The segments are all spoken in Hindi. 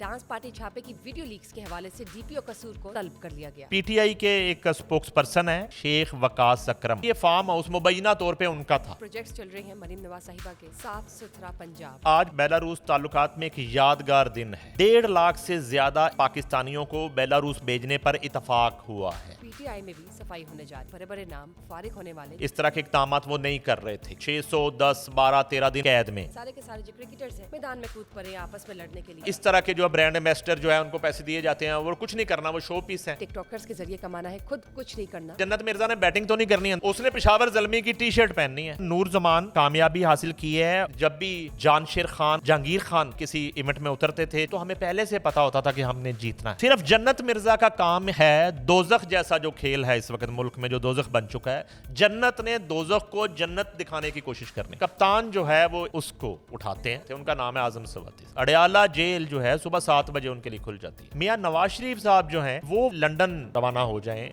डांस पार्टी छापे की वीडियो लीक्स के हवाले से डीपीओ कसूर को तलब कर लिया गया। पीटीआई के एक स्पोक्स पर्सन है शेख वकास अकरम। ये फार्म हाउस मुबैना तौर पे उनका था। प्रोजेक्ट्स चल रहे हैं मरीम नवाज साहिबा के साफ सुथरा पंजाब। आज बेलारूस ताल्लुकात में एक यादगार दिन है। 1.5 लाख से ज्यादा पाकिस्तानियों को बेलारूस भेजने पर इतफाक हुआ है। पीटीआई में भी सफाई होने जा रही, बड़े बड़े नाम फारिग होने वाले। इस तरह के इकदाम वो नहीं कर रहे थे। 610, 12, 13 दिन कैद में। सारे के सारे जो क्रिकेटर्स हैं मैदान में कूद पड़े आपस में लड़ने के लिए। इस तरह के जो ब्रांड एम्बेसडर जो है उनको पैसे दिए जाते हैं, वो कुछ नहीं करना, वो शो पीस है। टिकटॉकर्स के जरिए कमाना है, खुद कुछ नहीं करना। जन्नत मिर्जा ने बैटिंग तो नहीं करनी है, उसने पेशावर ज़ल्मी की टी शर्ट पहननी है। नूर जमान कामयाबी हासिल की है। जब भी जानशेर खान, जहांगीर खान किसी इवेंट में उतरते थे तो हमें पहले से पता होता था कि हमने जीतना है। सिर्फ जन्नत मिर्जा का काम है दोजख जैसा जो खेल है इस वक्त मुल्क में, जो दोजख बन चुका है, जन्नत ने दोजख को जन्नत दिखाने की कोशिश करनी। कप्तान जो है वो उसको उठाते हैं, उनका नाम है आजम सवाती। अडयाला जेल जो है सुबह 7 बजे उनके लिए खुल जाती है। मियां नवाज शरीफ साहब जो हैं वो लंदन रवाना हो जाएं।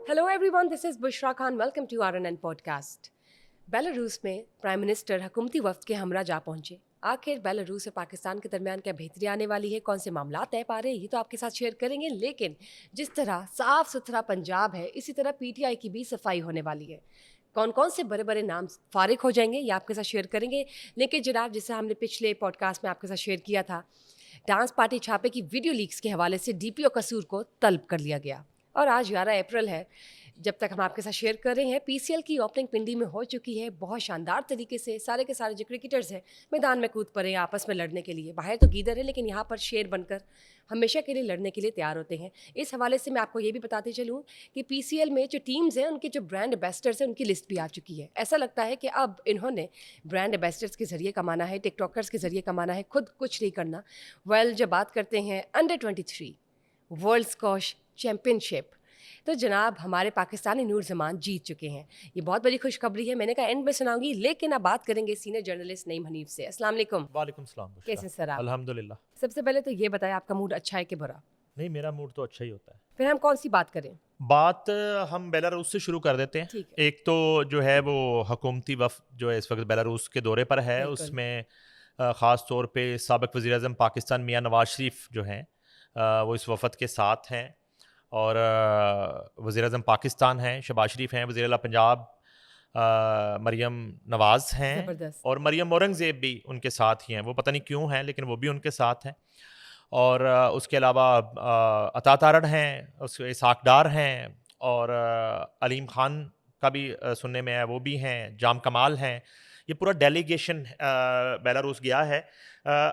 Hello everyone, this is Bushra Khan. Welcome to RNN podcast. Belarus में प्राइम मिनिस्टर हुकूमती वफ्द के हमरा जा पहुंचे। आखिर बेलारूस और पाकिस्तान के दरमियान क्या बेहतरी आने वाली है, कौन से मामला तय पा रहे हैं, ये तो आपके साथ शेयर करेंगे। लेकिन जिस तरह साफ सुथरा पंजाब है, इसी तरह पीटीआई की भी सफाई होने वाली है। कौन कौन से बड़े बड़े नाम फारिग हो जाएंगे ये आपके साथ शेयर करेंगे। लेकिन जनाब, जिसे हमने पिछले पॉडकास्ट में आपके साथ शेयर किया था, डांस पार्टी छापे की वीडियो लीक्स के हवाले से डीपीओ कसूर को तलब कर लिया गया। और आज 11 अप्रैल है। जब तक हम आपके साथ शेयर कर रहे हैं, पीसीएल की ओपनिंग पिंडी में हो चुकी है। बहुत शानदार तरीके से सारे के सारे जो क्रिकेटर्स हैं मैदान में कूद पड़े आपस में लड़ने के लिए। बाहर तो गीदड़ है, लेकिन यहाँ पर शेर बनकर हमेशा के लिए लड़ने के लिए तैयार होते हैं। इस हवाले से मैं आपको ये भी बताते चलूँ कि पीसीएल में जो टीम्स हैं, उनके जो ब्रांड एम्बेसडर्स हैं, उनकी लिस्ट भी आ चुकी है। ऐसा लगता है कि अब इन्होंने ब्रांड एम्बेसडर्स के जरिए कमाना है, टिकटॉकर्स के जरिए कमाना है, खुद कुछ नहीं करना। जब बात करते हैं अंडर 23 वर्ल्ड स्क्वॉश चैम्पियनशिप, तो जनाब हमारे पाकिस्तानी नूर जमान जीत चुके हैं। ये बहुत बड़ी खुशखबरी है। मैंने कहा एंड में सुनाऊंगी, लेकिन अब बात करेंगे सीनियर जर्नलिस्ट नईम हनीफ से। अस्सलाम वालेकुम। वालेकुम सलाम। कैसे सर आप? अल्हम्दुलिल्लाह। सबसे पहले तो ये बताएं, आपका मूड अच्छा है कि बुरा? नहीं, मेरा मूड तो अच्छा ही होता है। फिर हम कौन सी बात करें? बात हम बेलारूस से शुरू कर देते हैं। ठीक है। एक तो जो है वो हुकूमती वफ़द जो है इस वक्त बेलारूस के दौरे पर है। बिल्कुल। उसमें ख़ास तौर पे साबिक़ वज़ीर आज़म पाकिस्तान मियां नवाज शरीफ जो हैं वो इस वफ़द के साथ हैं। और वज़ीर आज़म पाकिस्तान हैं शहबाज शरीफ हैं, वज़ीर आला पंजाब मरियम नवाज़ हैं, जबरदस्त। और मरियम औरंगज़ेब भी उनके साथ ही हैं। वो पता नहीं क्यों हैं, लेकिन वो भी उनके साथ हैं। और उसके अलावा अता तारड़ हैं, उसके इसहाक डार हैं, और अलीम खान का भी सुनने में है, वो भी हैं, जाम कमाल हैं। ये पूरा डेलीगेशन बेलारूस गया है।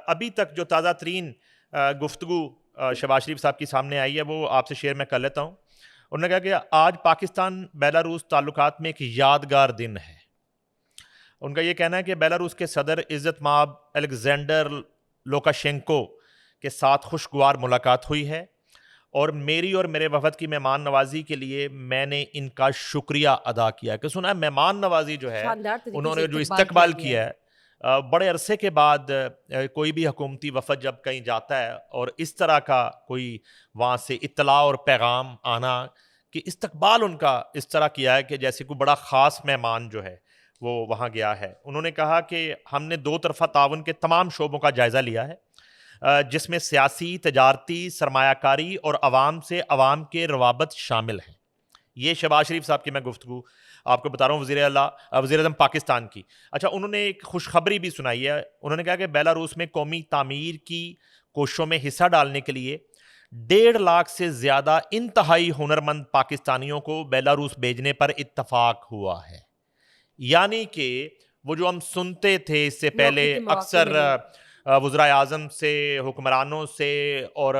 अभी तक जो ताज़ा तरीन गुफ्तगू शहबाज शरीफ साहब की सामने आई है वो आपसे शेयर मैं कर लेता हूँ। उन्होंने कहा कि आज पाकिस्तान बेलारूस ताल्लुकात में एक यादगार दिन है। उनका ये कहना है कि बेलारूस के सदर इज़्ज़त माब अलेक्जेंडर लुकाशेंको के साथ खुशगवार मुलाकात हुई है, और मेरी और मेरे वफद की मेहमान नवाजी के लिए मैंने इनका शुक्रिया अदा किया। कि सुना है मेहमान नवाजी जो है, शानदार तरीके उन्होंने से जो इस्तकबाल इस्तकबाल किया है, बड़े अरसे के बाद कोई भी हुकूमती वफद जब कहीं जाता है और इस तरह का कोई वहाँ से इत्तला और पैगाम आना कि इस्तकबाल उनका इस तरह किया है कि जैसे कोई बड़ा ख़ास मेहमान जो है वो वहाँ गया है। उन्होंने कहा कि हमने 2 तरफ़ा ताउन के तमाम शोबों का जायज़ा लिया है, जिसमें सियासी, तजारती, सरमायाकारी और अवाम से अवाम के रवाबत शामिल हैं। ये शहबाज शरीफ साहब की मैं गुफ्तगू आपको बता रहा हूँ, वज़ीर आज़म पाकिस्तान की। अच्छा, उन्होंने एक खुशखबरी भी सुनाई है। उन्होंने कहा कि बेलारूस में कौमी तामीर की कोशिशों में हिस्सा डालने के लिए 1.5 लाख से ज़्यादा इंतहाई हुनरमंद पाकिस्तानियों को बेलारूस भेजने पर इत्तफाक हुआ है। यानी कि वो जो हम सुनते थे इससे पहले अक्सर वज़राए आज़म से, हुक्मरानों से, और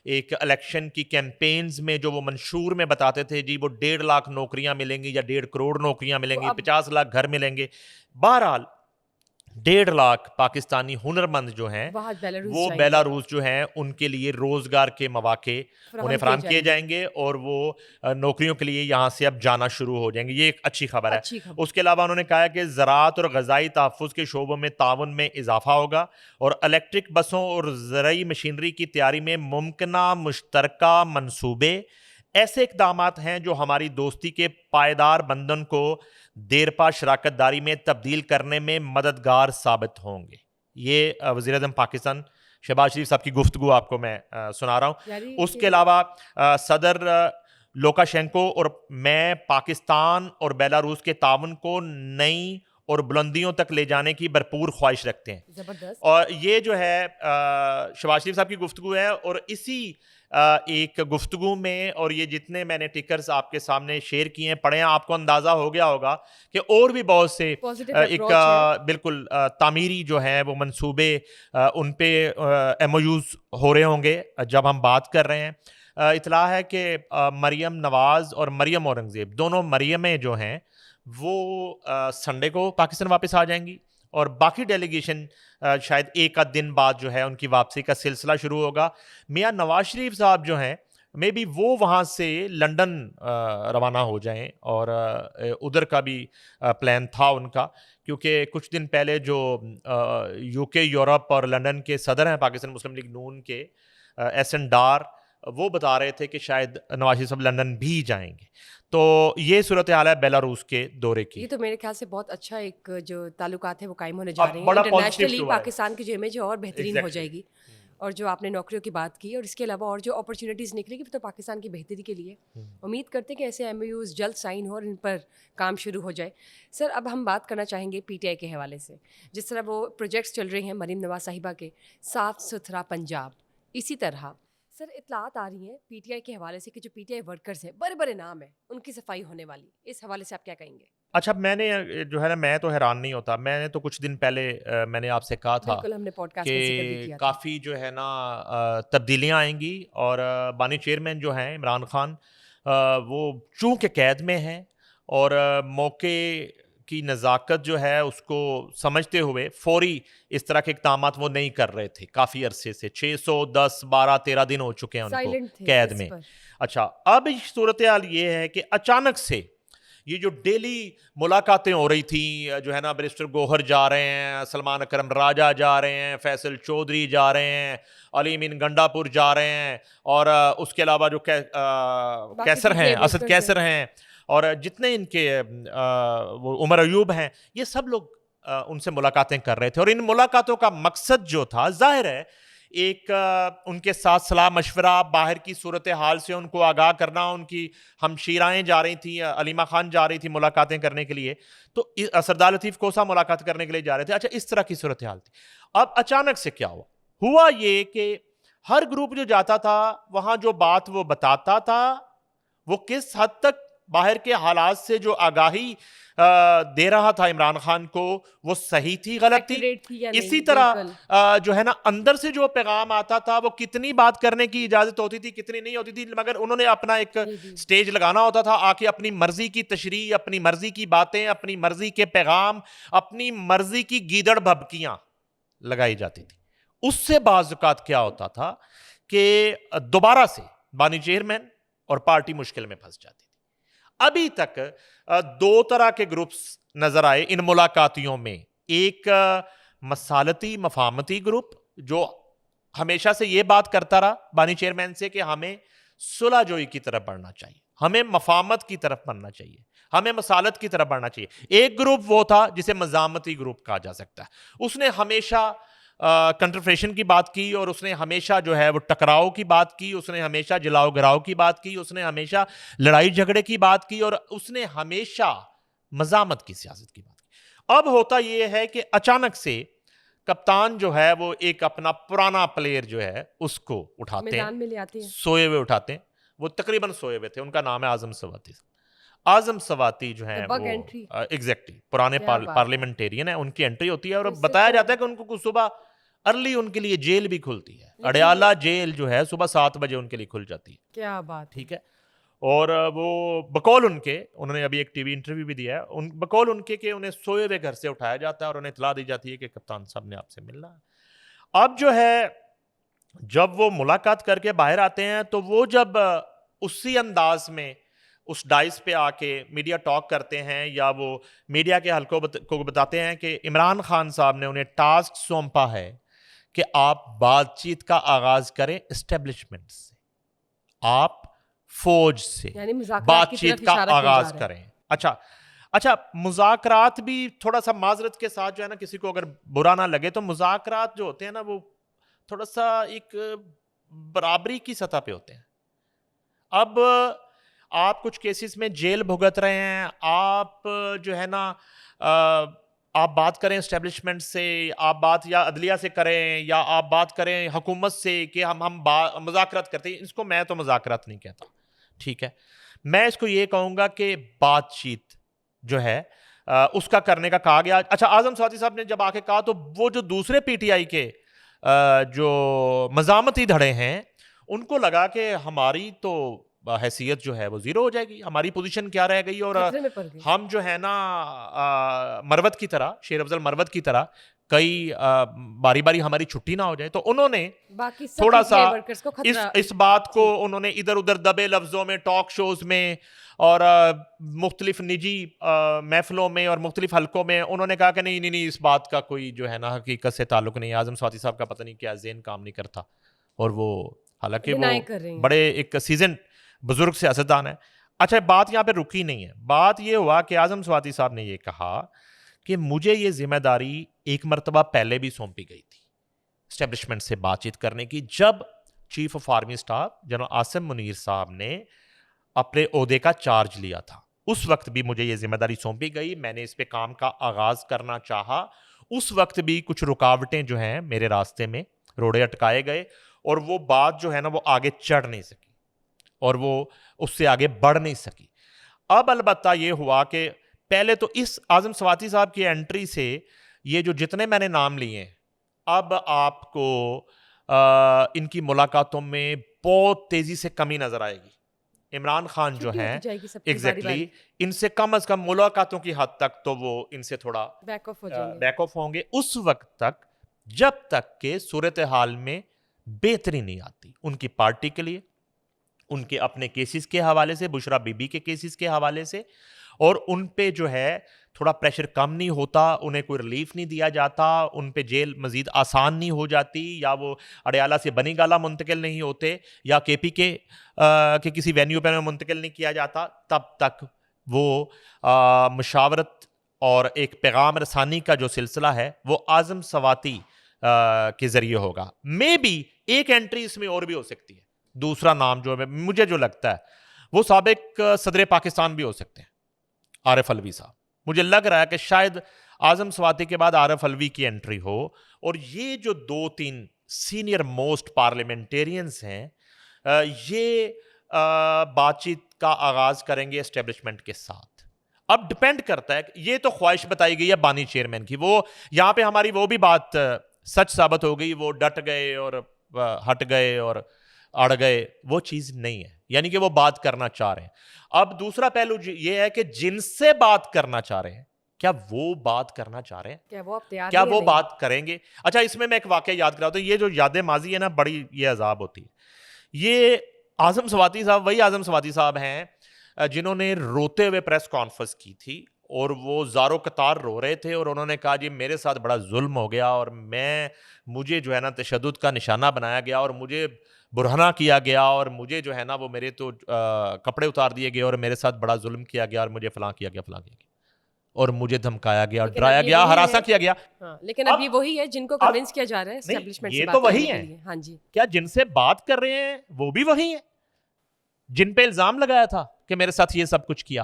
एक इलेक्शन की कैंपेन्स में जो वो मंशूर में बताते थे जी वो 1.5 लाख नौकरियां मिलेंगी या 1.5 करोड़ नौकरियां मिलेंगी, 50 लाख घर मिलेंगे। बहरहाल 1.5 लाख पाकिस्तानी हुनरमंद जो हैं वो बेलारूस जो हैं उनके लिए रोज़गार के मौके उन्हें फराहम किए जाएंगे, और वो नौकरियों के लिए यहाँ से अब जाना शुरू हो जाएंगे। ये एक अच्छी खबर है। उसके अलावा उन्होंने कहा कि ज़राअत और ग़ज़ाई तहफ़्फ़ुज़ के शोबों में ताउन में इजाफा होगा, और इलेक्ट्रिक बसों और ज़रई मशीनरी की तैयारी में मुमकिना मुश्तरका मनसूबे ऐसे इक़दामात हैं जो हमारी दोस्ती के पायदार बंधन को देरपा शराकतदारी में तब्दील करने में मददगार साबित होंगे। ये वज़ीर-ए-आज़म पाकिस्तान शहबाज शरीफ साहब की गुफ्तगू आपको मैं सुना रहा हूँ। उसके अलावा सदर लुकाशेंको और मैं पाकिस्तान और बेलारूस के ताउन को नई और बुलंदियों तक ले जाने की भरपूर ख्वाहिश रखते हैं। जबरदस्त। और ये जो है शहबाज शरीफ साहब की गुफ्तगू है, और इसी एक गुफ्तगू में, और ये जितने मैंने टिकर्स आपके सामने शेयर किए हैं, पढ़े हैं, आपको अंदाज़ा हो गया होगा कि और भी बहुत से बिल्कुल तामीरी जो है वो मंसूबे उन पे MOUs हो रहे होंगे जब हम बात कर रहे हैं। इतला है कि मरियम नवाज़ और मरियम औरंगज़ेब, दोनों मरियमें जो हैं वो संडे को पाकिस्तान वापस आ जाएंगी, और बाकी डेलीगेशन शायद एक आध दिन बाद जो है उनकी वापसी का सिलसिला शुरू होगा। मियां नवाज शरीफ साहब जो हैं, मे बी वो वहाँ से लंदन रवाना हो जाएं, और उधर का भी प्लान था उनका, क्योंकि कुछ दिन पहले जो UK, यूरोप और लंदन के सदर हैं पाकिस्तान मुस्लिम लीग नून के, SN डार, वो बता रहे थे कि शायद नवाज शरीफ साहब लंदन भी जाएंगे। तो ये सूरत हाल है बेलारूस के दौरे की। ये तो मेरे ख्याल से बहुत अच्छा एक जो ताल्लुकात है वो कायम होने जा रहे हैं। बड़ा इंटरनेशनली पॉजिटिव पाकिस्तान की जो इमेज है और बेहतरीन हो जाएगी। और जो आपने नौकरियों की बात की, और इसके अलावा और जो अपॉर्चुनिटीज़ निकलेगी तो पाकिस्तान की बेहतरी के लिए उम्मीद करते हैं कि ऐसे MOUs जल्द साइन हो और इन पर काम शुरू हो जाए। सर, अब हम बात करना चाहेंगे PTI के हवाले से। जिस तरह वो प्रोजेक्ट्स चल रहे हैं मरीम नवाज साहिबा के, साफ़ सुथरा पंजाब, इसी तरह सर इतलात आ रही हैं PTI के हवाले से कि जो PTI वर्कर्स हैं, बड़े बड़े नाम हैं, उनकी सफाई होने वाली, इस हवाले से आप क्या कहेंगे? अच्छा, मैंने जो है ना, मैं तो हैरान नहीं होता। मैंने तो कुछ दिन पहले मैंने आपसे कहा था हमने पॉडकास्ट में जिक्र भी कि किया था। काफ़ी जो है ना तब्दीलियाँ आएंगी, और बानी चेयरमैन जो हैं इमरान खान, वो चूँकि कैद में हैं और मौके की नज़ाकत जो है उसको समझते हुए फौरी इस तरह के इक़दामात वो नहीं कर रहे थे काफ़ी अरसे से। 610, 12, 13 दिन हो चुके हैं उनको कैद में। अच्छा, अब सूरत हाल ये है कि अचानक से ये जो डेली मुलाकातें हो रही थी, जो है ना, बैरिस्टर गौहर जा रहे हैं, सलमान अकरम राजा जा रहे हैं, फैसल चौधरी जा रहे हैं, अली मीन गंडापुर जा रहे हैं, और उसके अलावा जो कैसर हैं, असद कैसर हैं, और जितने इनके वो उमर अयूब हैं, ये सब लोग उनसे मुलाकातें कर रहे थे। और इन मुलाकातों का मकसद जो था, जाहिर है, एक उनके साथ सलाह मशवरा, बाहर की सूरत हाल से उनको आगाह करना। उनकी हमशीराएँ जा रही थी, अलीमा खान जा रही थी मुलाकातें करने के लिए, तो सरदार लतीफ़ कोसा मुलाकात करने के लिए जा रहे थे। अच्छा, इस तरह की सूरत हाल थी। अब अचानक से क्या हुआ ये कि हर ग्रुप जो जाता था वहाँ जो बात वो बताता था, वो किस हद तक बाहर के हालात से जो आगाही दे रहा था इमरान खान को, वो सही थी, गलत थी। इसी तरह जो है ना, अंदर से जो पैगाम आता था, वो कितनी बात करने की इजाजत होती थी, कितनी नहीं होती थी, मगर उन्होंने अपना एक स्टेज लगाना होता था, आके अपनी मर्जी की तशरीह, अपनी मर्जी की बातें, अपनी मर्जी के पैगाम, अपनी मर्जी की गीदड़ भभकियां लगाई जाती थी। उससे बाज़-औक़ात क्या होता था कि दोबारा से बानी चेयरमैन और पार्टी मुश्किल में फंस जाती थी। अभी तक दो तरह के ग्रुप्स नजर आए इन मुलाकातियों में। एक मसालती मफाहमती ग्रुप जो हमेशा से ये बात करता रहा बानी चेयरमैन से कि हमें सुलहजोई की तरफ बढ़ना चाहिए, हमें मफाहमत की तरफ बढ़ना चाहिए, हमें मसालत की तरफ बढ़ना चाहिए। एक ग्रुप वो था जिसे मजामती ग्रुप कहा जा सकता है। उसने हमेशा कंट्रफेशन की बात की, और उसने हमेशा जो है वो टकराव की बात की, उसने हमेशा जलाओ गिराव की बात की, उसने हमेशा लड़ाई झगड़े की बात की, और उसने हमेशा मजामत की सियासत की बात की। अब होता यह है कि अचानक से कप्तान जो है वो एक अपना पुराना प्लेयर जो है उसको उठाते हैं, सोए हुए उठाते हैं। वो तकरीबन सोए हुए थे। उनका नाम है आजम सवाती। आजम सवाती जो है वो एग्जैक्टली पुराने पार्लियामेंटेरियन है। उनकी एंट्री होती है, और बताया जाता है कि उनको सुबह अर्ली उनके लिए जेल भी खुलती है। अडयाला जेल जो है सुबह 7 बजे उनके लिए खुल जाती है। क्या बात, ठीक है। और वो बकौल उनके, उन्होंने अभी एक टीवी इंटरव्यू भी दिया है, बकौल उनके कि उन्हें सोए हुए घर से उठाया जाता है और उन्हें इतला दी जाती है कि कप्तान साहब ने आपसे मिलना है। अब जो है जब वो मुलाकात करके बाहर आते हैं, तो वो जब उसी अंदाज में उस डाइस पे आके मीडिया टॉक करते हैं, या वो मीडिया के हलकों को बताते हैं कि इमरान खान साहब ने उन्हें टास्क सौंपा है कि आप बातचीत का आगाज करें एस्टेब्लिशमेंट से, आप फौज से यानी मुज़ाकरात की बातचीत तरफ का इशारा किया जा आगाज रहा है। करें। अच्छा अच्छा, मुज़ाकरात भी थोड़ा सा माजरत के साथ जो है ना, किसी को अगर बुरा ना लगे, तो मुज़ाकरात जो होते हैं ना, वो थोड़ा सा एक बराबरी की सतह पे होते हैं। अब आप कुछ केसेस में जेल भुगत रहे हैं, आप जो है ना, आप बात करें एस्टेब्लिशमेंट से, आप बात या अदलिया से करें, या आप बात करें हुकूमत से कि हम मुज़ाकरात करते हैं, इसको मैं तो मुज़ाकरात नहीं कहता। ठीक है, मैं इसको ये कहूंगा कि बातचीत जो है उसका करने का कहा गया। अच्छा, आजम स्वाति साहब ने जब आके कहा, तो वो जो दूसरे पीटीआई के जो मज़ामती धड़े हैं, उनको लगा कि हमारी तो हैसियत जो है वो जीरो हो जाएगी, हमारी पोजीशन क्या रह गई, और खतरे में पड़ गए। हम जो है ना मरवत की तरह, शेर अफजल मरवत की तरह कई बारी बारी हमारी छुट्टी ना हो जाए। तो उन्होंने बाकी सब थोड़ा सा PTI वर्कर्स को खतरा इस बात को उन्होंने इधर उधर दबे लफ्जों में टॉक शोज में और मुख्तलिफ निजी महफिलों में और मुख्तलिफ हलकों में उन्होंने कहा कि नहीं नहीं नहीं, इस बात का कोई जो है ना हकीकत से ताल्लुक नहीं। आजम स्वाति साहब का पता नहीं क्या ज़हन काम नहीं करता, और वो हालांकि वो डिनाई कर रहे हैं। बड़े एक सीजन बुजुर्ग सियासतदान है। अच्छा, बात यहाँ पे रुकी नहीं है। बात ये हुआ कि आजम स्वाति साहब ने ये कहा कि मुझे ये जिम्मेदारी एक मरतबा पहले भी सौंपी गई थी एस्टेब्लिशमेंट से बातचीत करने की, जब chief of army staff general Asim Munir साहब ने अपने ओहदे का चार्ज लिया था। उस वक्त भी मुझे ये जिम्मेदारी सौंपी गई, मैंने इस पे काम का आगाज करना चाहा। उस वक्त भी कुछ रुकावटें जो हैं मेरे रास्ते में, रोड़े अटकाए गए, और वो बात जो है ना वो आगे चढ़ नहीं सकी, और वो उससे आगे बढ़ नहीं सकी। अब अलबत्ता ये हुआ कि पहले तो इस आजम स्वाति साहब की एंट्री से ये जो जितने मैंने नाम लिए हैं, अब आपको इनकी मुलाकातों में बहुत तेजी से कमी नजर आएगी। इमरान खान जो छुट्टी है होती जाएगी सबकी एग्जैक्टली इनसे कम अज कम मुलाकातों की हद तक तो वो इनसे थोड़ा बैक ऑफ हो जाएंगे। बैक ऑफ होंगे उस वक्त तक, जब तक के सूरत हाल में बेहतरी नहीं आती उनकी पार्टी के लिए, उनके अपने केसेस के हवाले से, बुशरा बीबी के केसेस के हवाले से, और उन पे जो है थोड़ा प्रेशर कम नहीं होता, उन्हें कोई रिलीफ नहीं दिया जाता, उन पे जेल मजीद आसान नहीं हो जाती, या वो अडयाला से बनी गाला मुंतकिल नहीं होते, या केपी के किसी वेन्यू पर मुंतकिल नहीं किया जाता, तब तक वो मुशावरत और एक पैगाम रसानी का जो सिलसिला है वो आजम स्वाति के जरिए होगा। मे बी एक एंट्री इसमें और भी हो सकती है, दूसरा नाम जो है मुझे जो लगता है वो साबिक सदर पाकिस्तान भी हो सकते हैं, आरिफ अलवी साहब। मुझे लग रहा है कि शायद आजम स्वाति के बाद आरिफ अलवी की एंट्री हो, और ये जो 2-3 सीनियर मोस्ट पार्लियामेंटेरियंस हैं ये बातचीत का आगाज करेंगे एस्टेब्लिशमेंट के साथ। अब डिपेंड करता है, ये तो ख्वाहिश बताई गई है बानी चेयरमैन की, वो यहां पे हमारी वो भी बात सच साबित हो गई, वो डट गए और हट गए और अड़ गए, वो चीज नहीं है, यानी कि वो बात करना चाह रहे हैं। अब दूसरा पहलू ये है कि जिनसे बात करना चाह रहे हैं, क्या वो बात करना चाह रहे हैं, क्या वो अब तैयार क्या हैं या वो नहीं? बात करेंगे। अच्छा, इसमें मैं एक वाकया याद कराता हूं, ये जो यादें माजी है ना, बड़ी ये अजाब होती है। ये आजम स्वाति साहब वही आजम स्वाति साहब हैं जिन्होंने रोते हुए प्रेस कॉन्फ्रेंस की थी, और वो ज़ारो कतार रो रहे थे, और उन्होंने कहा जी मेरे साथ बड़ा जुल्म हो गया, और मुझे जो है ना तशद्दुद का निशाना बनाया गया, और मुझे बुरहना किया गया, और मुझे जो है ना वो मेरे तो कपड़े उतार दिए गए, और मेरे साथ बड़ा जुल्म किया गया, और मुझे फलां किया गया, फलां किया गया, और मुझे धमकाया गया, लेकिन डराया अब ये गया, वही हरासा है। किया गया। हाँ, लेकिन अब ये अब- वही है जिनको अब- कन्विंस किया जा रहा है नहीं, एस्टेब्लिशमेंट ये से तो बात वही करने के हैं। लिए। हाँ जी, क्या जिनसे बात कर रहे हैं वो भी वही हैं जिन पे इल्जाम लगाया था कि मेरे साथ ये सब कुछ किया?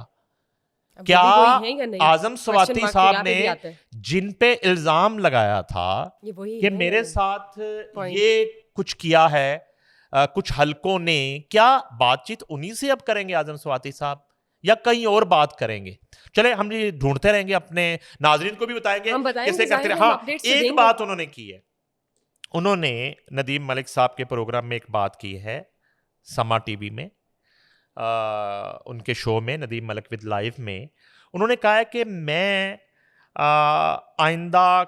अब क्या वो भी वही हैं या नहीं? आजम Question स्वाति mark तो साहब यहाँ पे भी ने आता है। जिन पे इल्जाम लगाया था ये वही कि हैं या मेरे नहीं? साथ Point. ये कुछ किया है कुछ हलकों ने, क्या बातचीत उन्हीं से अब करेंगे आजम स्वाति साहब, या कहीं और बात करेंगे? चले हम ये ढूंढते रहेंगे, अपने नाजरीन को भी बताएंगे हम बताएंगे, कैसे करते जाहिर रहे। है, हम हाँ, updates तो एक देंगे। बात उन्होंने की है, उन्होंने नदीम मलिक साहब के प्रोग्राम में एक बात की है, समा टीवी में, उनके शो में नदीम मलिक विद लाइव में, उन्होंने कहा है कि मैं आइंदा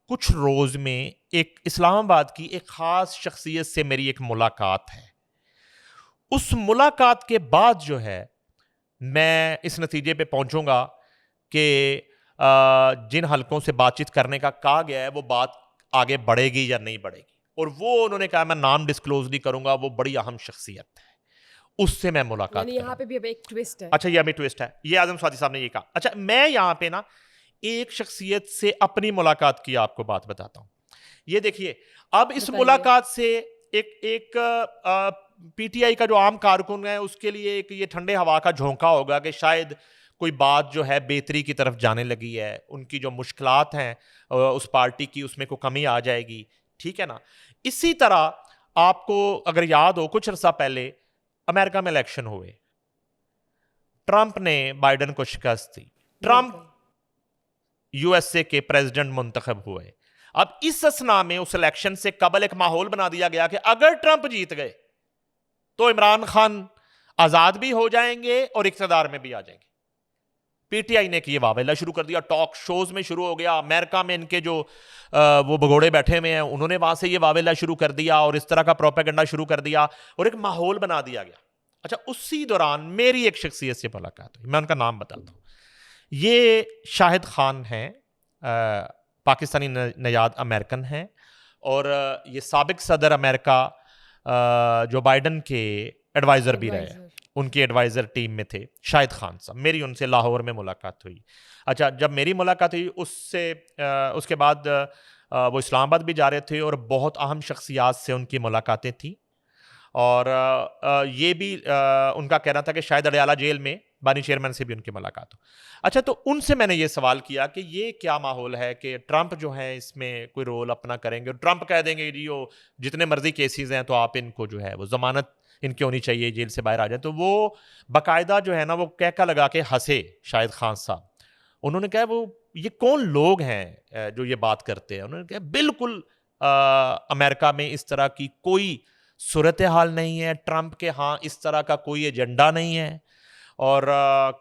कुछ रोज में एक इस्लामाबाद की एक खास शख्सियत से मेरी एक मुलाकात है, उस मुलाकात के बाद जो है मैं इस नतीजे पे पहुंचूंगा कि जिन हलकों से बातचीत करने का कहा गया है वो बात आगे बढ़ेगी या नहीं बढ़ेगी। और वो उन्होंने कहा मैं नाम डिस्क्लोज नहीं करूंगा, वो बड़ी अहम शख्सियत है, उससे मैं मुलाकात यानी यहाँ पे भी अब एक ट्विस्ट है। अच्छा, ये अभी ट्विस्ट है, ये आजम स्वाति साहब ने ये कहा। अच्छा, मैं यहाँ पे ना एक शख्सियत से अपनी मुलाकात की आपको बात बताता हूँ। ये देखिए, अब इस बताइए। मुलाकात से एक पीटीआई का जो आम कारकुन है उसके लिए एक ये ठंडे हवा का झोंका होगा कि शायद कोई बात जो है बेहतरी की तरफ जाने लगी है, उनकी जो मुश्किलात हैं उस पार्टी की उसमें कोई कमी आ जाएगी, ठीक है ना। इसी तरह आपको अगर याद हो, कुछ अर्सा पहले अमेरिका में इलेक्शन हुए, ट्रंप ने बाइडेन को शिकस्त दी, ट्रंप यूएसए के प्रेसिडेंट मुंतखब हुए। अब इस असना में उस इलेक्शन से कबल एक माहौल बना दिया गया कि अगर ट्रंप जीत गए तो इमरान खान आजाद भी हो जाएंगे और इक्तदार में भी आ जाएंगे। पीटीआई ने ये वावेला शुरू कर दिया, टॉक शोज में शुरू हो गया, अमेरिका में इनके जो वो भगोड़े बैठे हुए हैं उन्होंने वहां से ये वावेला शुरू कर दिया और इस तरह का प्रोपेगेंडा शुरू कर दिया और एक माहौल बना दिया गया। अच्छा, उसी दौरान मेरी एक शख्सियत से मुलाकात हुई, मैं उनका नाम बताता हूँ। ये शाहिद खान हैं, पाकिस्तानी नयाद अमेरिकन हैं और ये साबिक सदर अमेरिका जो बाइडन के एडवाइज़र भी रहे, उनकी एडवाइज़र टीम में थे शाहिद खान साहब। मेरी उनसे लाहौर में मुलाकात हुई। अच्छा, जब मेरी मुलाकात हुई उसके बाद वो इस्लामाबाद भी जा रहे थे और बहुत अहम शख्सियात से उनकी मुलाकातें थी और ये भी उनका कहना था कि शायद अडयाला जेल में बानी चेयरमैन से भी उनकी मुलाकात हो। अच्छा, तो उनसे मैंने ये सवाल किया कि ये क्या माहौल है कि ट्रंप जो है इसमें कोई रोल अपना करेंगे और ट्रंप कह देंगे जी वो जितने मर्जी केसेस हैं तो आप इनको जो है वो जमानत इनकी होनी चाहिए, जेल से बाहर आ जाए। तो वो बाकायदा जो है ना वो कहका लगा के हंसे शाहिद खान साहब। उन्होंने कहा वो ये कौन लोग हैं जो ये बात करते हैं। उन्होंने कहा बिल्कुल अमेरिका में इस तरह की कोई सूरत हाल नहीं है, ट्रंप के हाँ इस तरह का कोई एजेंडा नहीं है और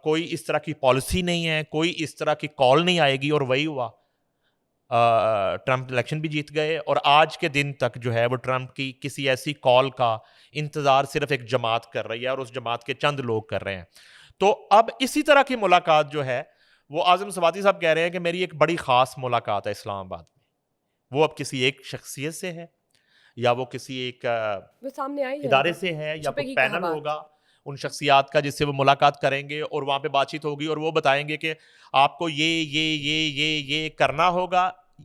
कोई इस तरह की पॉलिसी नहीं है, कोई इस तरह की कॉल नहीं आएगी। और वही हुआ, ट्रंप इलेक्शन भी जीत गए और आज के दिन तक जो है वो ट्रंप की किसी ऐसी कॉल का इंतज़ार सिर्फ एक जमात कर रही है और उस जमात के चंद लोग कर रहे हैं। तो अब इसी तरह की मुलाकात जो है वो आज़म स्वाति साहब कह रहे हैं कि मेरी एक बड़ी ख़ास मुलाकात है इस्लामाबाद में, वो अब किसी एक शख्सियत से है या वो किसी एक वो सामने आई इदारे से है या कोई पैनल होगा उन शख्सियात का जिससे वो मुलाकात करेंगे और वहाँ पे बातचीत होगी और वो बताएंगे कि आपको ये करना होगा,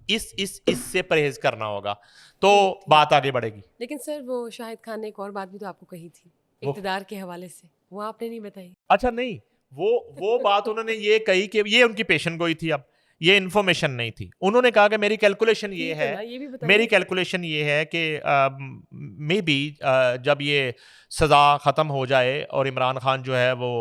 इससे परहेज करना होगा, तो बात आगे बढ़ेगी। लेकिन सर वो शाहिद खान ने एक और बात भी तो आपको कही थी इक़्तिदार के हवाले से, वो आपने नहीं बताई। अच्छा नहीं, वो बात उन्होंने ये कही कि ये उनकी पेशन गोई थी, अब ये इन्फॉर्मेशन नहीं थी। उन्होंने कहा कि मेरी कैलकुलेशन ये है, मेरी कैलकुलेशन ये है कि मे बी जब ये सज़ा ख़त्म हो जाए और इमरान खान जो है वो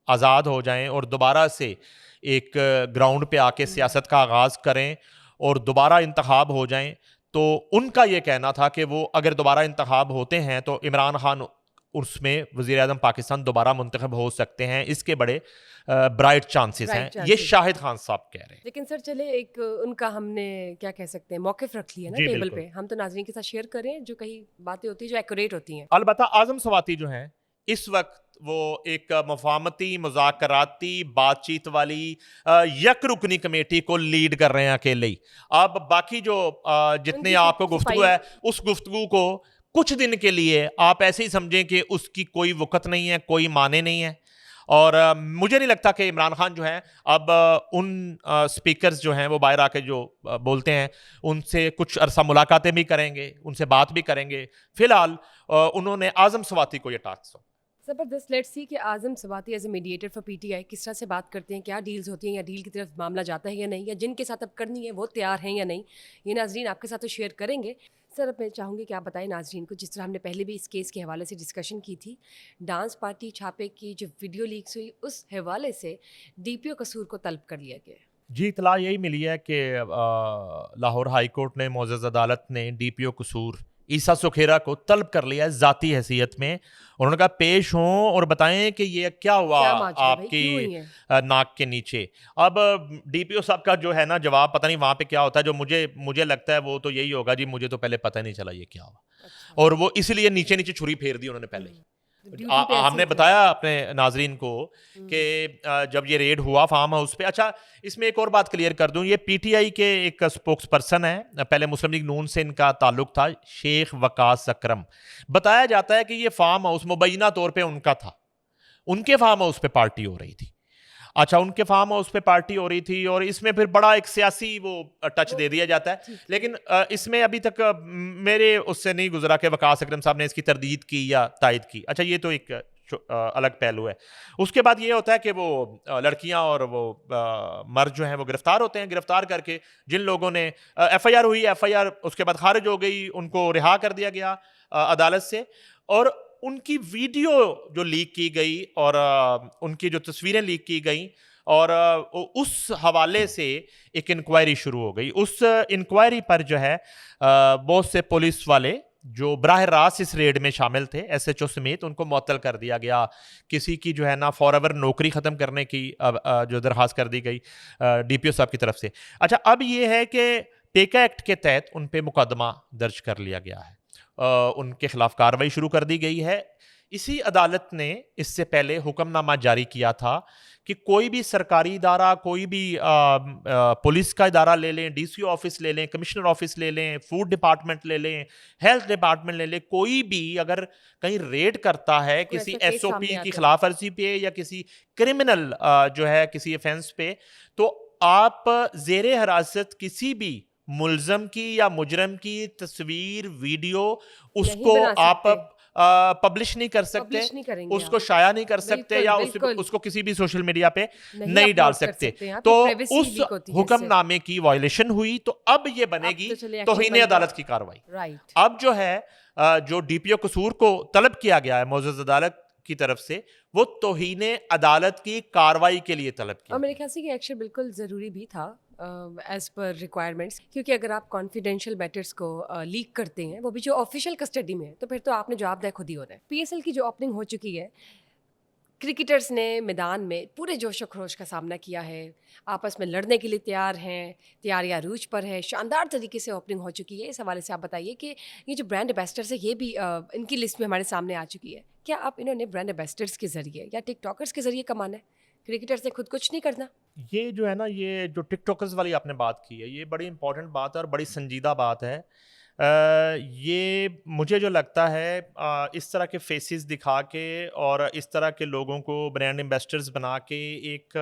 आज़ाद हो जाएं और दोबारा से एक ग्राउंड पे आके सियासत का आगाज़ करें और दोबारा इंतखाब हो जाएं, तो उनका ये कहना था कि वो अगर दोबारा इंतखाब होते हैं तो इमरान खान उसमें वज़ीर आज़म पाकिस्तान दोबारा मुंतखब हो सकते हैं, इसके बड़े ब्राइट चांसेस हैं, ये शाहिद खान साहब कह रहे हैं। लेकिन सर चले एक उनका हमने क्या कह सकते हैं मौक़िफ़ रख लिया ना टेबल पे, हम तो नाज़रीन के साथ शेयर करें जो कई बातें होती हैं जो एक्यूरेट होती हैं। अलबत्ता आज़म स्वाति जो हैं इस वक्त वो एक मफाहमती मुज़ाकराती बातचीत वाली यकरुकनी कमेटी को लीड कर रहे हैं अकेले ही। अब बाकी जो जितने आपको गुफ्तगू है उस गुफ्तगू को कुछ दिन के लिए आप ऐसे ही समझें कि उसकी कोई वक़्त नहीं है, कोई माने नहीं है। और मुझे नहीं लगता कि इमरान खान जो हैं अब उन स्पीकर्स जो हैं वो बाहर आके जो बोलते हैं उनसे कुछ अरसा मुलाकातें भी करेंगे, उनसे बात भी करेंगे। फ़िलहाल उन्होंने आज़म स्वाति को ये टास्क सौंपा। ज़बरदस्त। लेट्स सी कि Azam Swati as a mediator for PTI किस तरह से बात करते हैं, क्या डील्स होती हैं या डील की तरफ मामला जाता है या नहीं, या जिनके साथ अब करनी है वो तैयार हैं या नहीं, ये नाज़रीन आपके साथ तो शेयर करेंगे। सर अब मैं चाहूँगी कि आप बताएं नाज़रीन को, जिस तरह हमने पहले भी इस केस के हवाले से डिस्कशन की थी, डांस पार्टी छापे की जो वीडियो लीक्स हुई उस हवाले से डीपीओ कसूर को तलब कर लिया गया। जी, इतला यही मिली है कि लाहौर हाई कोर्ट ने मोअज़्ज़ज़ अदालत ने डीपीओ कसूर ईसा सुखेरा को तलब कर लिया है ज़ाती हैसियत में। उन्होंने कहा पेश हों और बताएं कि ये क्या हुआ आपकी नाक के नीचे। अब डीपीओ साहब का जो है ना जवाब पता नहीं वहाँ पे क्या होता है, जो मुझे लगता है वो तो यही होगा जी मुझे तो पहले पता नहीं चला ये क्या हुआ। अच्छा। और वो इसलिए नीचे नीचे छुरी फेर दी उन्होंने पहले ही। ड्यूटी पे ऐसे हमने ही थे। बताया अपने नाजरीन को कि जब ये रेड हुआ फार्म हाउस पे। अच्छा, इसमें एक और बात क्लियर कर दूं, ये पीटीआई के एक स्पोक्स पर्सन है, पहले मुस्लिम लीग नून से इनका ताल्लुक था, शेख वकास अकरम। बताया जाता है कि ये फार्म हाउस मुबैना तौर पे उनका था, उनके फार्म हाउस पे पार्टी हो रही थी। अच्छा, उनके फार्म हाउस पे पार्टी हो रही थी और इसमें फिर बड़ा एक सियासी वो टच दे दिया जाता है। ठीक। लेकिन इसमें अभी तक मेरे उससे नहीं गुजरा कि वकास अकरम साहब ने इसकी तरदीद की या तायद की। अच्छा, ये तो एक अलग पहलू है। उसके बाद ये होता है कि वो लड़कियां और वो मर्द जो हैं वो गिरफ्तार होते हैं। गिरफ्तार करके जिन लोगों ने एफआईआर हुई, एफआईआर उसके बाद खारिज हो गई, उनको रिहा कर दिया गया अदालत से। और उनकी वीडियो जो लीक की गई और उनकी जो तस्वीरें लीक की गई और उस हवाले से एक इंक्वायरी शुरू हो गई। उस इंक्वायरी पर जो है बहुत से पुलिस वाले जो बराह रास्त इस रेड में शामिल थे, एसएचओ समेत, उनको मुअत्तल कर दिया गया। किसी की जो है ना फॉरएवर नौकरी ख़त्म करने की जो दरख्वास्त कर दी गई डीपीओ साहब की तरफ से। अच्छा, अब ये है कि टेका एक्ट के तहत उन पे मुकदमा दर्ज कर लिया गया है, उनके खिलाफ कार्रवाई शुरू कर दी गई है। इसी अदालत ने इससे पहले हुक्मनामा जारी किया था कि कोई भी सरकारी इदारा, कोई भी पुलिस का इदारा ले लें, डीसी ऑफिस ले लें, कमिश्नर ऑफिस ले लें, फूड डिपार्टमेंट ले लें, हेल्थ डिपार्टमेंट ले लें, कोई भी अगर कहीं रेड करता है कोई किसी ऐसा केस एसओपी सामने की आता है। खिलाफ वर्जी पे या किसी क्रिमिनल जो है किसी ऑफेंस पे, तो आप जेरे हिरासत किसी भी मुल्जम की या मुजरम की तस्वीर, वीडियो नहीं उसको बना आप सकते, पब्लिश नहीं कर सकते, पब्लिश नहीं करेंगे उसको आप। शाया नहीं कर सकते बिल्कुल, या बिल्कुल। उसको किसी भी सोशल मीडिया पे नहीं नहीं डाल अपलोड कर सकते। सकते हैं आप, तो प्राइवेसी उस लीक होती है इससे। हुक्मनामे की वायलेशन हुई, तो अब ये अब बनेगी तो चले एक्शन तौहीन बन गया। अदालत की कार्रवाई। राइट। अब जो है जो डीपीओ कसूर को तलब किया गया है मोअज़्ज़ज़ अदालत की तरफ से, वो तौहीन अदालत की कार्रवाई के लिए तलब किया और मेरे गया। ख्याल से ये एक्शन बिल्कुल ज़रूरी भी था एज़ पर रिक्वायरमेंट्स, क्योंकि अगर आप कॉन्फिडेंशियल मैटर्स को लीक करते हैं, वो भी जो ऑफिशियल कस्टडी में है, तो फिर तो आपने जवाबदेह खुद ही होना है। पीएसएल की जो ओपनिंग हो चुकी है, क्रिकेटर्स ने मैदान में पूरे जोश और खरोश का सामना किया है, आपस में लड़ने के लिए तैयार हैं, तैयारियां अरूज पर है, शानदार तरीके से ओपनिंग हो चुकी है। इस हवाले से आप बताइए कि ये जो ब्रांड एम्बेसडर्स है, ये भी इनकी लिस्ट में हमारे सामने आ चुकी है। क्या आप इन्होंने ब्रांड एम्बेसडर्स के ज़रिए या टिकटॉकर्स के ज़रिए कमाना है? क्रिकेटर्स ने खुद कुछ नहीं करना। ये जो है ना, ये जो टिकटॉकर्स वाली आपने बात की है, ये बड़ी इंपॉर्टेंट बात है और बड़ी संजीदा बात है। ये मुझे जो लगता है इस तरह के फेसेस दिखा के और इस तरह के लोगों को ब्रांड एम्बेसडर्स बना के एक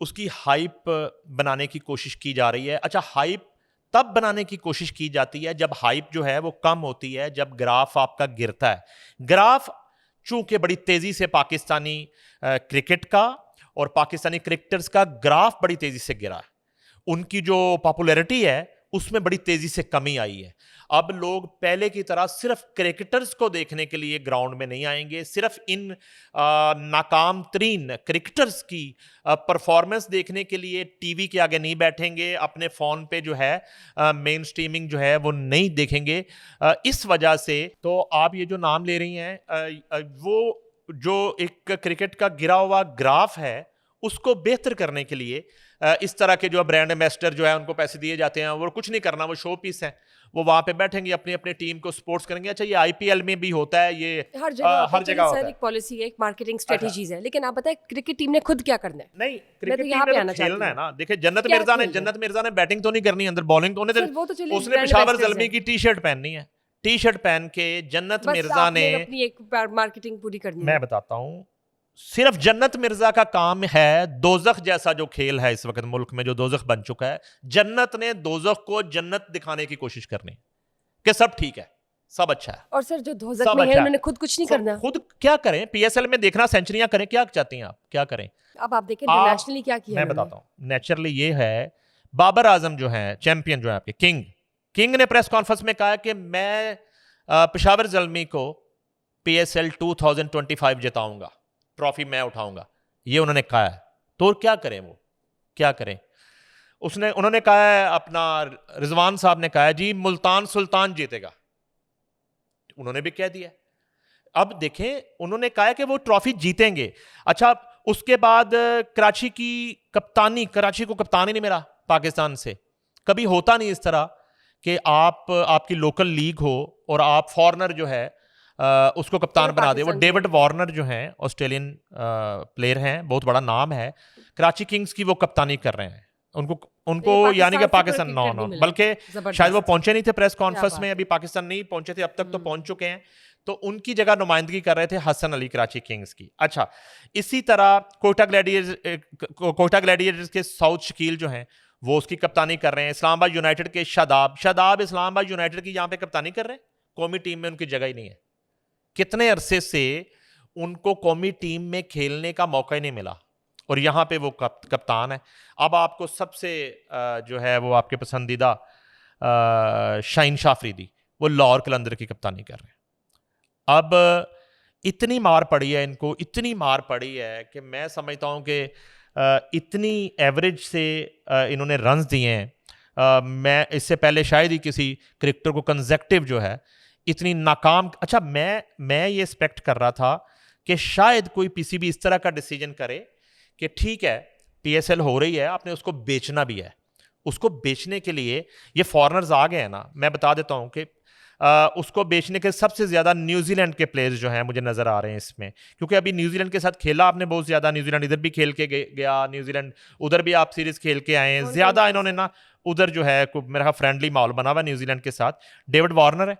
उसकी हाइप बनाने की कोशिश की जा रही है। अच्छा, हाइप तब बनाने की कोशिश की जाती है जब हाइप जो है वो कम होती है, जब ग्राफ आपका गिरता है। ग्राफ चूंकि बड़ी तेजी से पाकिस्तानी क्रिकेट का और पाकिस्तानी क्रिकेटर्स का ग्राफ बड़ी तेजी से गिरा है, उनकी जो पॉपुलैरिटी है उसमें बड़ी तेजी से कमी आई है। अब लोग पहले की तरह सिर्फ क्रिकेटर्स को देखने के लिए ग्राउंड में नहीं आएंगे, सिर्फ इन नाकाम तरीन क्रिकेटर्स की परफॉर्मेंस देखने के लिए टीवी के आगे नहीं बैठेंगे, अपने फ़ोन पे जो है मेन स्ट्रीमिंग जो है वो नहीं देखेंगे। इस वजह से तो आप ये जो नाम ले रही हैं, वो जो एक क्रिकेट का गिरा हुआ ग्राफ है उसको बेहतर करने के लिए इस तरह के जो ब्रांड एम्बेसडर जो है उनको पैसे दिए जाते हैं, वो कुछ नहीं करना, वो शो पीस है, वो वहां पे बैठेंगे, अपनी अपनी टीम को सपोर्ट्स करेंगे। अच्छा, ये आईपीएल में भी होता है, ये हर जगह होता है। एक पॉलिसी है, एक मार्केटिंग स्ट्रेटजीज है, लेकिन आप बताएं क्रिकेट टीम ने खुद क्या करना है? नहीं, मैं क्रिकेट तो टीम यहाँ ने पे तो आना खेलना चाहती है हूँ। ना। देखिए, क्या खेलना है? जन्नत मिर्जा ने बैटिंग तो नहीं करनी, अंदर बॉलिंग तो सर, वो तो चलिए उसने brand पेशावर ambassadors जलमी हैं। की टी शर्ट पहननी है, टी शर्ट पहन के जन्नत बस मिर्जा आपने ने, अपनी एक मार्केटिंग पूरी करनी है। मैं बताता हूँ, सिर्फ जन्नत मिर्जा का काम है दोजख जैसा जो खेल है इस वक्त मुल्क में, जो दोजख बन चुका है, जन्नत ने दोजख को जन्नत दिखाने की कोशिश करनी कि सब ठीक है, सब अच्छा है। और सर जो धोजक सब में है, अच्छा है। उन्होंने खुद कुछ नहीं करना। खुद क्या करें? पीएसएल में देखना, सेंचुरियां करें, क्या चाहती हैं आप, क्या करें? अब आप देखें आप- इंटरनेशनली क्या किया मैं इन्होंने। बताता हूँ। नेचुरली ये है, बाबर आजम जो है चैंपियन, जो है आपके किंग ने प्रेस कॉन्फ्रेंस में कहा कि मैं पेशावर जल्मी को पीएसएल 2025 जिताऊंगा, ट्रॉफी मैं उठाऊंगा, ये उन्होंने कहा है। तो क्या करें, वो क्या करें? उन्होंने कहा है, अपना रिजवान साहब ने कहा है जी मुल्तान सुल्तान जीतेगा, उन्होंने भी कह दिया। अब देखें, उन्होंने कहा है कि वो ट्रॉफी जीतेंगे। अच्छा, उसके बाद कराची को कप्तानी नहीं मिला पाकिस्तान से। कभी होता नहीं इस तरह कि आपकी लोकल लीग हो और आप फॉरेनर जो है उसको कप्तान पूरे बना दिया। वो पाकिस्तान डेविड वार्नर जो हैं, ऑस्ट्रेलियन प्लेयर हैं, बहुत बड़ा नाम है, कराची किंग्स की वो कप्तानी कर रहे हैं। उनको उनको ये यानी कि पाकिस्तान से पाकिस्तान पूरा नो क्रिकेट नो नहीं मिला। बल्कि जबरदस्त। शायद वो पहुंचे नहीं थे प्रेस क्या कॉन्फ्रेंस बात में, है। अभी पाकिस्तान नहीं पहुंचे थे, अब तक तो पहुंच चुके हैं। तो उनकी जगह नुमाइंदगी कर रहे थे हसन अली कराची किंग्स की। अच्छा, इसी तरह कोयटा ग्लैडिएटर्स के साउथ शकील जो हैं वो उसकी कप्तानी कर रहे हैं। इस्लामाबाद यूनाइटेड के शादाब इस्लामाबाद यूनाइटेड की यहाँ पे कप्तानी कर रहे हैं। कौमी टीम में उनकी जगह ही नहीं है। कितने अरसे से उनको कौमी टीम में खेलने का मौका ही नहीं मिला और यहाँ पे वो कप्तान है। अब आपको सबसे जो है वो आपके पसंदीदा शाहीन शाह अफरीदी, वो लाहौर कलंदर की कप्तानी कर रहे हैं। अब इतनी मार पड़ी है इनको, इतनी मार पड़ी है कि मैं समझता हूँ कि इतनी एवरेज से इन्होंने रन्स दिए हैं। मैं इससे पहले शायद ही किसी क्रिकेटर को कंसेक्टिव जो है इतनी नाकाम। अच्छा, मैं ये एक्सपेक्ट कर रहा था कि शायद कोई पीसीबी इस तरह का डिसीजन करे कि ठीक है पीएसएल हो रही है, आपने उसको बेचना भी है। उसको बेचने के लिए ये फॉरेनर्स आ गए हैं ना, मैं बता देता हूं कि उसको बेचने के सबसे ज्यादा न्यूजीलैंड के प्लेयर्स जो हैं मुझे नजर आ रहे हैं इसमें, क्योंकि अभी न्यूजीलैंड के साथ खेला आपने बहुत ज्यादा। न्यूजीलैंड इधर भी खेल के गया, न्यूजीलैंड उधर भी आप सीरीज खेल के आए हैं ज्यादा। इन्होंने ना उधर जो है मेरा फ्रेंडली माहौल बना हुआ न्यूजीलैंड के साथ। डेविड वार्नर है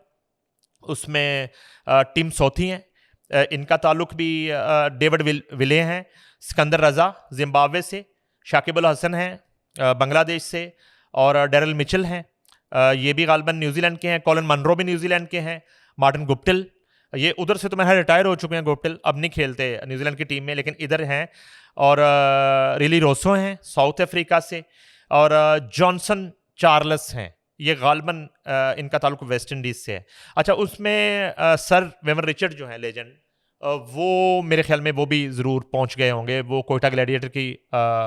उसमें, टिम सौथी हैं, इनका ताल्लुक भी डेविड विले हैं, सिकंदर रजा जिम्बाब्वे से, शाकिब अल हसन हैं बांग्लादेश से, और डेरल मिचेल हैं, ये भी गालबन न्यूजीलैंड के हैं। कॉलिन मनरो भी न्यूजीलैंड के हैं। मार्टिन गुप्टिल, ये उधर से तो मेरे रिटायर हो चुके हैं गुप्टिल, अब नहीं खेलते न्यूजीलैंड की टीम में, लेकिन इधर हैं। और रिली रोसो हैं साउथ अफ्रीका से, और जॉनसन चार्ल्स हैं, ये गालबन इनका ताल्लुक वेस्ट इंडीज से है। अच्छा, उसमें सर वेवन रिचर्ड जो हैं लेजेंड, वो मेरे ख्याल में वो भी ज़रूर पहुंच गए होंगे। वो कोयटा ग्लैडिएटर की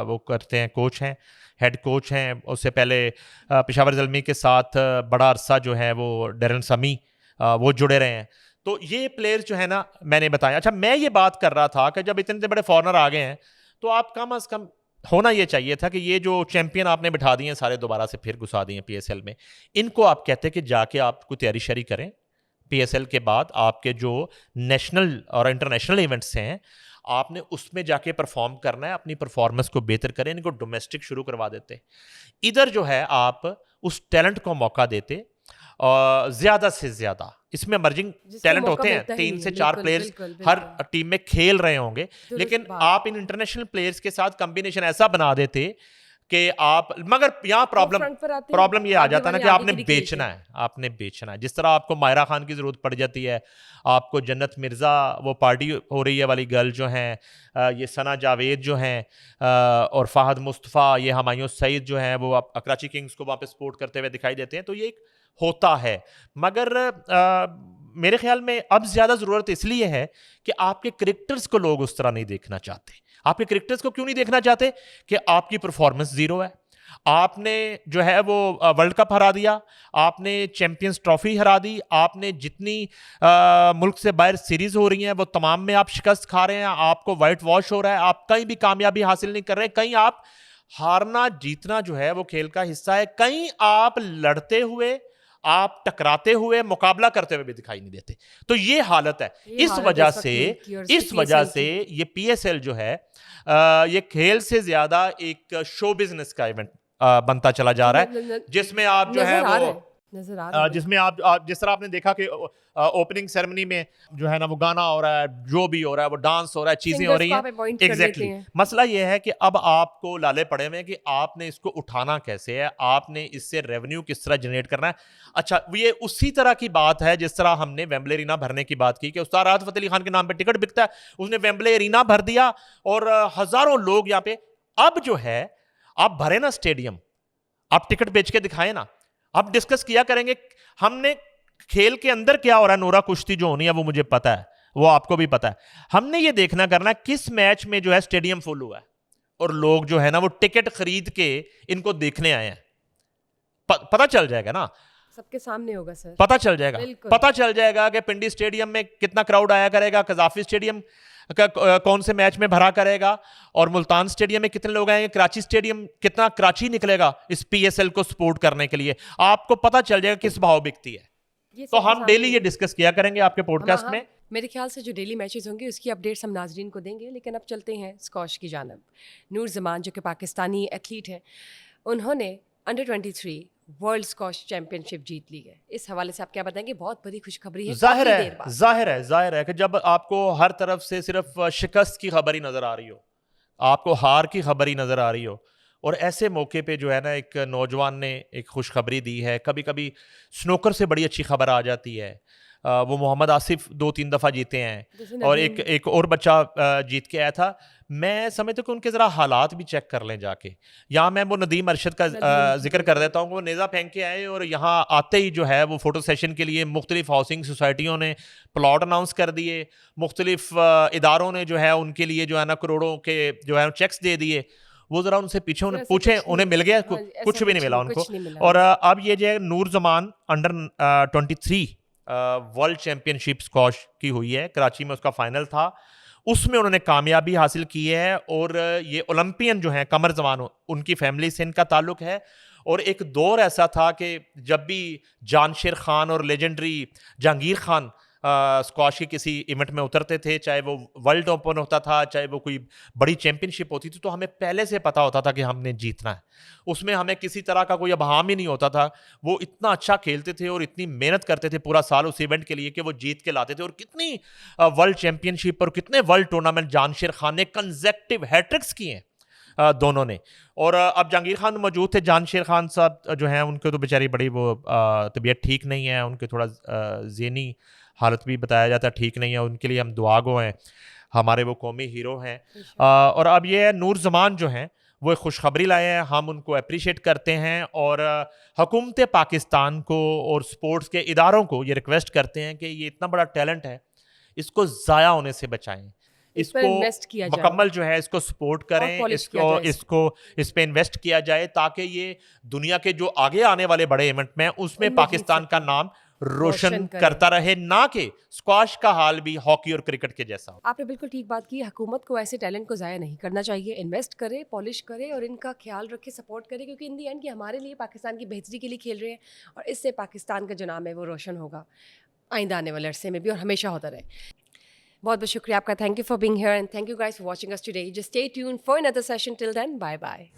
वो करते हैं, कोच हैं, हेड कोच हैं। उससे पहले पेशावर ज़ल्मी के साथ बड़ा अरसा जो है वो डेरन समी वो जुड़े रहे हैं। तो ये प्लेयर्स जो है ना मैंने बताया। अच्छा, मैं ये बात कर रहा था कि जब इतने बड़े फॉरनर आ गए हैं तो आप कम अज़ कम होना ये चाहिए था कि ये जो चैंपियन आपने बिठा दिए हैं सारे, दोबारा से फिर घुसा दिए पीएसएल में, इनको आप कहते कि जाके आप कोई तैयारी शरी करें। पीएसएल के बाद आपके जो नेशनल और इंटरनेशनल इवेंट्स हैं आपने उसमें जाके परफॉर्म करना है, अपनी परफॉर्मेंस को बेहतर करें। इनको डोमेस्टिक शुरू करवा देते, इधर जो है आप उस टैलेंट को मौका देते, और ज्यादा से ज्यादा इसमें इमर्जिंग टैलेंट होते हैं। 3 से 4 प्लेयर्स हर टीम में खेल रहे होंगे, लेकिन आप इन इंटरनेशनल प्लेयर्स के साथ कॉम्बिनेशन ऐसा बना देते कि आप, मगर यहाँ प्रॉब्लम ये आ जाता है ना कि आपने बेचना है, आपने बेचना है। जिस तरह आपको मायरा खान की जरूरत पड़ जाती है, आपको जन्नत मिर्जा वो पार्टी हो रही है वाली गर्ल जो हैं, ये सना जावेद जो हैं, और फाहद मुस्तफ़ा, ये हमायूं सईद जो हैं, वो कराची किंग्स को वहाँ पे सपोर्ट करते हुए दिखाई देते हैं। तो ये एक होता है, मगर मेरे ख्याल में अब ज्यादा जरूरत इसलिए है कि आपके क्रिकेटर्स को लोग उस तरह नहीं देखना चाहते। आपके क्रिकेटर्स को क्यों नहीं देखना चाहते? कि आपकी परफॉर्मेंस जीरो है। आपने जो है वो वर्ल्ड कप हरा दिया, आपने चैंपियंस ट्रॉफी हरा दी, आपने जितनी मुल्क से बाहर सीरीज हो रही हैं वो तमाम में आप शिकस्त खा रहे हैं, आपको वाइट वॉश हो रहा है, आप कहीं भी कामयाबी हासिल नहीं कर रहे। कहीं आप हारना जीतना जो है वो खेल का हिस्सा है, कहीं आप लड़ते हुए, आप टकराते हुए, मुकाबला करते हुए भी दिखाई नहीं देते। तो ये हालत है। इस वजह से ये पीएसएल जो है ये खेल से ज्यादा एक शो बिजनेस का इवेंट बनता चला जा रहा है, जिसमें आप जो है वो जिसमें आप जिस तरह आपने देखा कि ओपनिंग सेरेमनी में जो है ना वो गाना हो रहा है, जो भी हो रहा है वो डांस हो रहा है, चीजें हो रही हैं। एग्जैक्टली मसला ये है कि अब आपको लाले पड़े हुए हैं कि आपने इसको उठाना कैसे है, आपने इससे रेवेन्यू किस तरह जनरेट करना है। अच्छा, ये उसी तरह की बात है जिस तरह हमने वेम्बले एरीना भरने की बात की कि उस्ताद राहत फ़तेह अली खान के नाम पे टिकट बिकता है, उसने वेम्बले एरीना भर दिया और हजारों लोग यहाँ पे। अब जो है आप भरे ना स्टेडियम, आप टिकट बेच के दिखाए ना, अब डिस्कस किया करेंगे। हमने खेल के अंदर क्या हो रहा है, नोरा कुश्ती जो होनी है वो मुझे पता है, वो आपको भी पता है। हमने ये देखना करना किस मैच में जो है स्टेडियम फुल हुआ है और लोग जो है ना वो टिकट खरीद के इनको देखने आए हैं। पता चल जाएगा ना, सबके सामने होगा सर, पता चल जाएगा कि पिंडी स्टेडियम में कितना क्राउड आया करेगा, कजाफी स्टेडियम का कौन से मैच में भरा करेगा, और मुल्तान स्टेडियम में कितने लोग आएंगे, कराची स्टेडियम कितना कराची निकलेगा इस पीएसएल को सपोर्ट करने के लिए। आपको पता चल जाएगा किस भाव बिकती है। ये तो सबके हम सामने डेली ये डिस्कस किया करेंगे आपके पॉडकास्ट में। मेरे ख्याल से जो डेली मैचेस होंगे उसकी अपडेट्स हम नाजरीन को देंगे। लेकिन अब चलते हैं स्कॉश की जानब। नूर जमान जो कि पाकिस्तानी एथलीट हैं, उन्होंने अंडर 23 वर्ल्ड स्कॉश चैंपियनशिप जीत ली है। इस हवाले से आप क्या बताएंगे? बहुत बड़ी खुशखबरी है काफी देर बाद। जाहिर है कि जब आपको हर तरफ से सिर्फ शिकस्त की खबर ही नजर आ रही हो, आपको हार की खबर ही नजर आ रही हो, और ऐसे मौके पे जो है ना एक नौजवान ने एक खुशखबरी दी है। कभी कभी स्नूकर से बड़ी अच्छी खबर आ जाती है। वो मोहम्मद आसिफ 2-3 दफ़ा जीते हैं, जैसे और नदीम, एक और बच्चा जीत के आया था। मैं समझता हूँ कि उनके ज़रा हालात भी चेक कर लें जाके। यहाँ मैं वो नदीम अरशद का नदीम जिक्र कर देता हूँ। वो नेज़ा फेंक के आए और यहाँ आते ही जो है वो फ़ोटो सेशन के लिए मुख्तलिफ हाउसिंग सोसाइटियों ने प्लॉट अनाउंस कर दिए, मुख्तलिफ इदारों ने जो है उनके लिए जो है ना करोड़ों के जो है चेक्स दे दिए। वो ज़रा उनसे पीछे सर उन्हें ऐसा पूछें, कुछ उन्हें नहीं मिल है। गया? हाँ जी, ऐसा कुछ भी नहीं मिला उनको। कुछ नहीं मिला और उन्हें। अब ये जो है Noor Zaman under 23 world championship squash की हुई है, कराची में उसका फाइनल था, उसमें उन्होंने कामयाबी हासिल की है। और ये ओलंपियन जो हैं कमर जमान, उनकी फैमिली से इनका ताल्लुक है। और एक दौर ऐसा था कि जब भी जानशेर खान और लेजेंडरी जहांगीर खान स्क्वाश के किसी इवेंट में उतरते थे, चाहे वो वर्ल्ड ओपन होता था, चाहे वो कोई बड़ी चैंपियनशिप होती थी, तो हमें पहले से पता होता था कि हमने जीतना है। उसमें हमें किसी तरह का कोई अबहाम ही नहीं होता था। वो इतना अच्छा खेलते थे और इतनी मेहनत करते थे पूरा साल उस इवेंट के लिए कि वो जीत के लाते थे। और कितनी वर्ल्ड चैंपियनशिप और कितने वर्ल्ड टूर्नामेंट जानशेर खान ने कंसेक्टिव हैट्रिक्स किए हैं दोनों ने। और अब जहांगीर खान मौजूद थे। जानशेर खान साहब जो हैं उनको तो बेचारी बड़ी वो तबीयत ठीक नहीं है, उनके थोड़ा ज़हनी हालत भी बताया जाता है ठीक नहीं है। उनके लिए हम दुआ गो हैं, हमारे वो कौमी हीरो हैं। और अब ये नूर जमान जो हैं वो एक खुशखबरी लाए हैं, हम उनको अप्रिशिएट करते हैं। और हुकूमत पाकिस्तान को और स्पोर्ट्स के इदारों को ये रिक्वेस्ट करते हैं कि ये इतना बड़ा टैलेंट है, इसको ज़ाया होने से बचाएं, इस पर इसको इन्वेस्ट किया जाए मुकम्मल जो है इसको सपोर्ट और करें, पॉलिश किया इसको जाए इसको इस पे इन्वेस्ट किया जाए, ताकि ये दुनिया के जो आगे आने वाले बड़े इवेंट में उसमें उनमें जीत पाकिस्तान का सकें, नाम रोशन रोशन करें। करता रहे, ना कि स्क्वाश का हाल भी हॉकी और क्रिकेट के जैसा हो। आपने बिल्कुल ठीक बात की। हुकूमत को ऐसे टैलेंट को ज़ाया नहीं करना चाहिए, इन्वेस्ट करे, पॉलिश करे और इनका ख्याल रखे, सपोर्ट करे, क्योंकि इन दी एंड कि हमारे लिए, पाकिस्तान की बेहतरी के लिए खेल रहे हैं और इससे पाकिस्तान का जो नाम है वो रोशन होगा आइंदा आने वाले अरसे में भी और हमेशा होता रहे। बहुत बहुत शुक्रिया आपका। Thank you for being here and thank you guys for watching us today. Just stay tuned for another session. Till then, bye bye.